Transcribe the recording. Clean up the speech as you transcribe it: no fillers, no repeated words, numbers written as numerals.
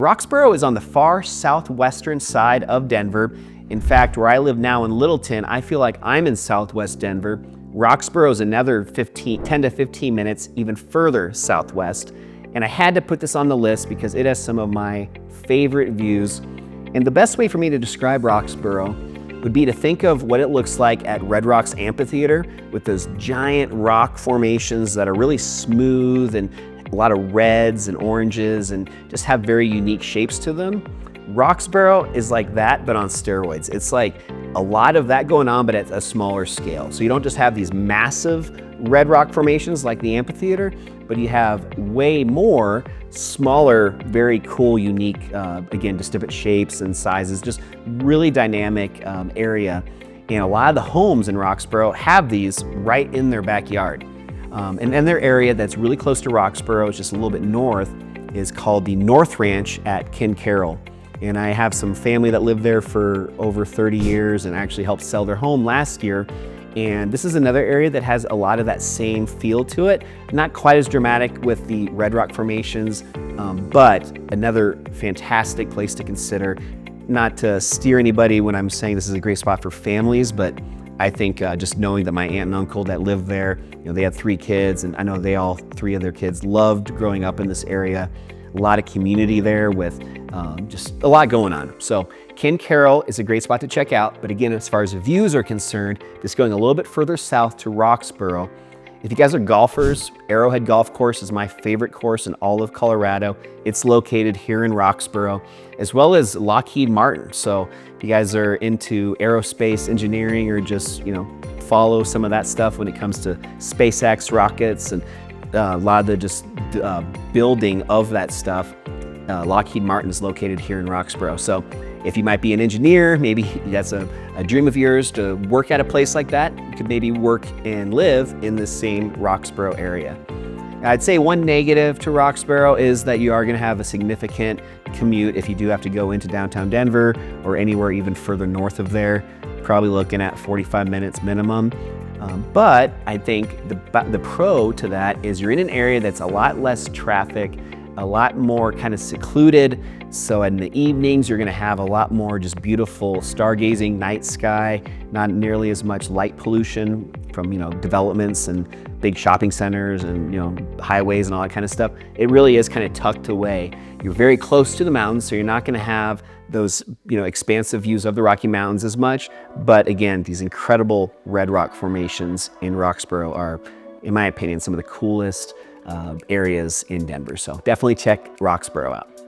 Roxborough is on the far southwestern side of Denver. In fact, where I live now in Littleton, I feel like I'm in southwest Denver. Roxborough is another 10 to 15 minutes even further southwest. And I had to put this on the list because it has some of my favorite views. And the best way for me to describe Roxborough would be to think of what it looks like at Red Rocks Amphitheater with those giant rock formations that are really smooth and a lot of reds and oranges and just have very unique shapes to them. Roxborough is like that, but on steroids. It's like a lot of that going on, but at a smaller scale. So you don't just have these massive red rock formations like the amphitheater, but you have way more smaller, very cool, unique, again, just different shapes and sizes, just really dynamic area. And a lot of the homes in Roxborough have these right in their backyard. And then their area that's really close to Roxborough, it's just a little bit north, is called the North Ranch at Ken Carroll. And I have some family that lived there for over 30 years and actually helped sell their home last year. And this is another area that has a lot of that same feel to it. Not quite as dramatic with the red rock formations, but another fantastic place to consider. Not to steer anybody when I'm saying this is a great spot for families, but I think just knowing that my aunt and uncle that lived there, they had 3 kids, and I know all 3 of their kids loved growing up in this area. A lot of community there with just a lot going on. So Ken Carroll is a great spot to check out. But again, as far as views are concerned, just going a little bit further south to Roxborough. If you guys are golfers, Arrowhead Golf Course is my favorite course in all of Colorado. It's located here in Roxborough, as well as Lockheed Martin. So if you guys are into aerospace engineering or just, follow some of that stuff when it comes to SpaceX rockets and a lot of the just building of that stuff, Lockheed Martin is located here in Roxborough. So if you might be an engineer, maybe that's a dream of yours to work at a place like that, you could maybe work and live in the same Roxborough area. I'd say one negative to Roxborough is that you are going to have a significant commute if you do have to go into downtown Denver or anywhere even further north of there. Probably looking at 45 minutes minimum. But I think the pro to that is you're in an area that's a lot less traffic, a lot more kind of secluded. So in the evenings, you're gonna have a lot more just beautiful stargazing, night sky, not nearly as much light pollution from developments and big shopping centers and highways and all that kind of stuff. It really is kind of tucked away. You're very close to the mountains, so you're not gonna have those expansive views of the Rocky Mountains as much. But again, these incredible red rock formations in Roxborough are, in my opinion, some of the coolest areas in Denver. So definitely check Roxborough out.